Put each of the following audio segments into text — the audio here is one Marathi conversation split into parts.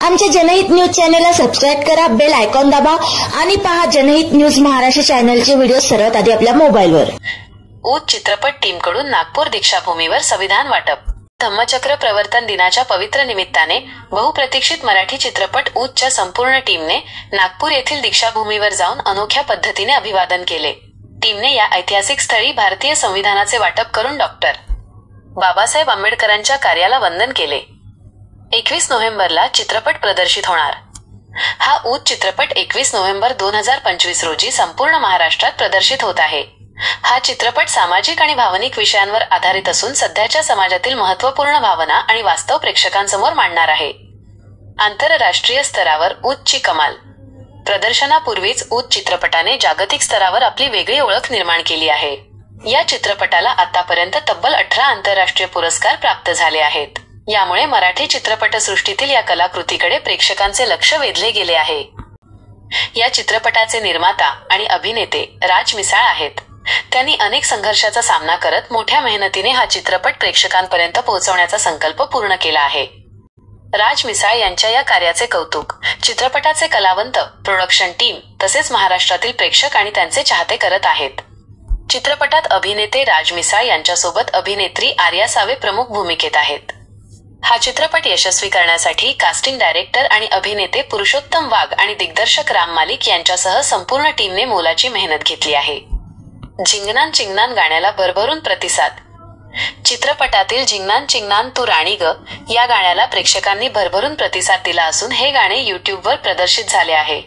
आमच्या जनहित न्यूज चॅनलला सबस्क्राईब करा, बेल आयकॉन दाबा आणि पहा जनहित न्यूज महाराष्ट्र चॅनलचे व्हिडिओ सर्वात आधी आपल्या मोबाईलवर। ऊत चित्रपट टीमकडून नागपूर दीक्षाभूमीवर संविधान वाटप। धम्मचक्र प्रवर्तन दिनाच्या पवित्र निमित्ताने बहुप्रतीक्षित मराठी चित्रपट ऊतच्या संपूर्ण टीमने नागपूर येथील दीक्षाभूमीवर जाऊन अनोख्या पद्धतीने अभिवादन केले। टीमने या ऐतिहासिक स्थळी भारतीय संविधानाचे वाटप करून डॉक्टर बाबासाहेब आंबेडकरांच्या कार्याला वंदन केले। 21 नोव्हेंबरला चित्रपट प्रदर्शित होणार। हा ऊत चित्रपट 21 नोव्हेंबर 2025 रोजी संपूर्ण महाराष्ट्रात प्रदर्शित होत आहे। हा चित्रपट सामाजिक आणि भावनिक विषयांवर आधारित असून सध्याच्या समाजातील महत्त्वपूर्ण भावना आणि वास्तव प्रेक्षकांसमोर मांडणार आहे। आंतरराष्ट्रीय स्तरावर ऊतची कमाल। प्रदर्शनापूर्वीच ऊत चित्रपटाने जागतिक स्तरावर आपली वेगळी ओळख निर्माण केली आहे। या चित्रपटाला आतापर्यंत तब्बल 18 आंतरराष्ट्रीय पुरस्कार प्राप्त झाले आहेत। यामुळे मराठी चित्रपटसृष्टीतील या कलाकृतीकडे प्रेक्षकांचे लक्ष वेधले गेले आहे। या चित्रपटाचे निर्माता आणि अभिनेते राज मिसाळ आहेत। त्यांनी अनेक संघर्षाचा सामना करत मोठ्या मेहनतीने हा चित्रपट प्रेक्षकांपर्यंत पोहोचवण्याचा संकल्प पूर्ण केला आहे। राज मिसाळ यांच्या या कार्याचे कौतुक चित्रपटाचे कलावंत, प्रोडक्शन टीम तसेच महाराष्ट्रातील प्रेक्षक आणि त्यांचे चाहते करत आहेत। चित्रपटात अभिनेते राज मिसाळ यांच्यासोबत अभिनेत्री आर्या सावे प्रमुख भूमिकेत आहेत। हा चित्रपट यशस्वी करण्यासाठी कास्टिंग डायरेक्टर आणि अभिनेते पुरुषोत्तम वाघ आणि दिग्दर्शक राम मालिक यांच्यासह संपूर्ण टीमने मोलाची मेहनत घेतली आहे। झिंगनान चिंगनान गाण्याला भरभरून प्रतिसाद। चित्रपटातील झिंगनान चिंगनान तू राणी ग या गाण्याला प्रेक्षकांनी भरभरून प्रतिसाद दिला असून हे गाणे यूट्यूबवर प्रदर्शित झाले आहे।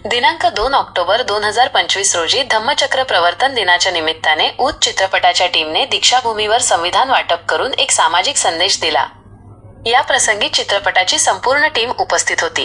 दिनांक 2 ऑक्टोबर 2025 रोजी धम्मचक्र प्रवर्तन दिनाच्या निमित्ताने ऊत चित्रपटाच्या टीमने दीक्षाभूमीवर संविधान वाटप करून एक सामाजिक संदेश दिला। या प्रसंगी चित्रपटाची संपूर्ण टीम उपस्थित होती।